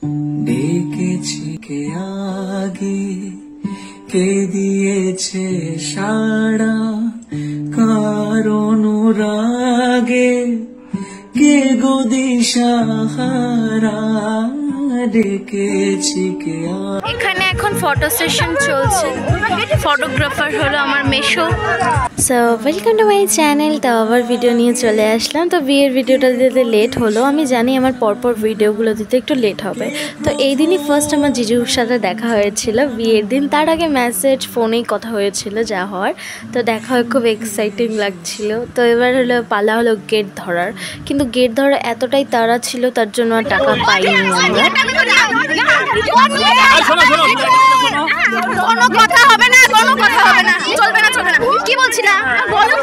ডেকেছি কে আগে, কে দিয়েছে সাড়া, কার অনুরাগে কে গো দিশাহারা, ডেকেছি কে। এখানে এখন ফটো সেশন চলছে, ফটোগ্রাফার হলো আমার মেশো। So welcome to my channel. তো আবার ভিডিও নিয়ে চলে আসলাম। তো বিয়ের ভিডিওটা দিতে লেট হলো, আমি জানি আমার পরপর ভিডিওগুলো দিতে একটু লেট হবে। তো এই দিনই ফার্স্ট আমার জিজুর সাথে দেখা হয়েছিল বিয়ের দিন। তার আগে মেসেজ ফোনেই কথা হয়েছিল যা হওয়ার। তো দেখা হয়ে খুব এক্সাইটিং লাগছিল। তো এবার হলো পালা হলো গেট ধরার, কিন্তু গেট ধরা এতটাই তাড়া ছিল তার জন্য আর টাকা পাইনি আমরা। কোনো কথা হবে না, কোনো কথা হবে না, চলবে না, চলবে না। কি বলছিলা? বলো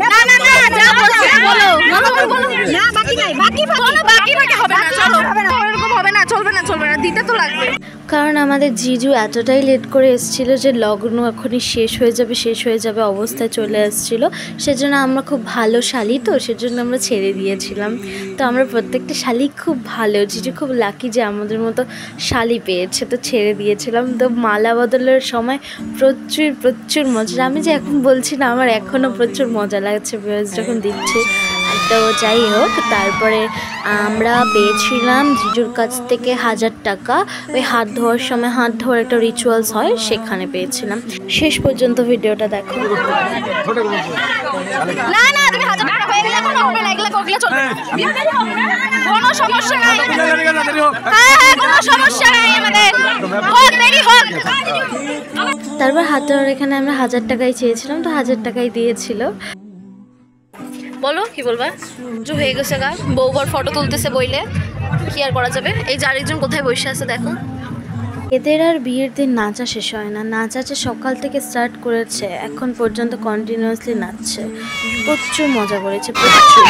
না না না, যা বলছিলা বলো, বলো বলো। না বাকি নাই, বাকি কোনো বাকি হবে না, চলো এরকম হবে না, চলবে না, চলবে না, দিতে তো লাগবে। কারণ আমাদের জিজু এতটাই লেট করে এসেছিল যে লগ্ন এখনই শেষ হয়ে যাবে অবস্থায় চলে আসছিল। সেজন্য আমরা খুব ভালো শালি, তো সেজন্য আমরা ছেড়ে দিয়েছিলাম। তো আমরা প্রত্যেকটা শালি খুব ভালো, জিজু খুব লাকি যে আমাদের মতো শালি পেয়েছে, তো ছেড়ে দিয়েছিলাম। তো মালা বদলের সময় প্রচুর প্রচুর মজা, আমি যে এখন বলছি না, আমার এখনও প্রচুর মজা লাগছে ভিউয়ার্স যখন দিচ্ছি। তো যাই হোক, তারপরে আমরা পেয়েছিলাম জিজুর কাছ থেকে 1000 টাকা। ওই হাত ধোয়ার সময় হাত ধোয়ার একটা রিচুয়ালস হয়, সেখানে পেয়েছিলাম। শেষ পর্যন্ত ভিডিওটা দেখো। না না, তুমি 1000 টাকা পেয়ে গেলে কোনো হবে না, এগুলো কোগলে চলবে না, কোনো সমস্যা নাই। হ্যাঁ, কোনো সমস্যা নাই, আমাদের হোক দেরি হোক। তারপর হাত ধোয়ার এখানে আমরা 1000 টাকাই চেয়েছিলাম, তো 1000 টাকাই দিয়েছিল। বলো কি বলবা? যে হয়ে গেছে গা, বউবার ফটো তুলতেছে বইলে কি আর করা যাবে। এই যে আরেকজন কোথায় বসে আছে দেখো। এদের আর বিয়ের দিন নাচা শেষ হয় না, নাচা সকাল থেকে স্টার্ট করেছে, এখন পর্যন্ত কন্টিনিউয়াসলি নাচছে। প্রচুর মজা করেছে, প্রচুর।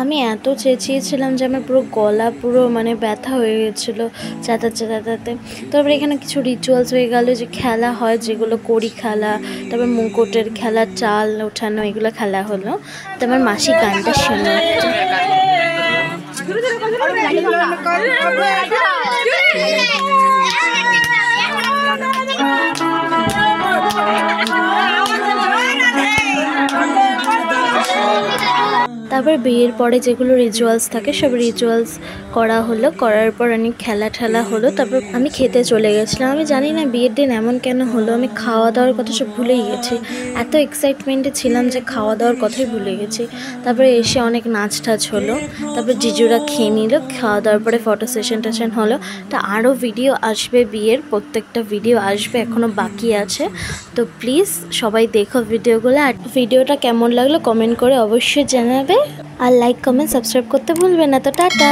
আমি এত চেঁচিয়েছিলাম যে আমার পুরো গলা পুরো মানে ব্যথা হয়ে গেছিলো চেঁচাতে। তারপরে এখানে কিছু রিচুয়ালস হয়ে গেল, যে খেলা হয় যেগুলো কড়ি খেলা, তারপর মুকুটের খেলা, চাল ওঠানো, এগুলো খেলা হলো। তারপর মাসি গানটা শুনে তারপর বিয়ের পরে যেগুলো রিচুয়ালস থাকে সব রিচুয়ালস করা হলো। করার পর অনেক খেলা হলো। তারপর আমি খেতে চলে গেছিলাম। আমি জানি না বিয়ের দিন এমন কেন হলো, আমি খাওয়া দাওয়ার কথা সব ভুলেই গেছি। এত এক্সাইটমেন্টে ছিলাম যে খাওয়া দাওয়ার কথাই ভুলে গেছি। তারপরে এসে অনেক নাচ টাচ হলো, তারপর জিজুরা খেয়ে নিল। খাওয়া দাওয়ার পরে ফটো সেশন হলো। তা আরও ভিডিও আসবে, বিয়ের প্রত্যেকটা ভিডিও আসবে, এখনও বাকি আছে। তো প্লিজ সবাই দেখো ভিডিওগুলো। আর ভিডিওটা কেমন লাগলো কমেন্ট করে অবশ্যই জানাবে। আর লাইক কমেন্ট সাবস্ক্রাইব করতে ভুলবে না। তো টাটা।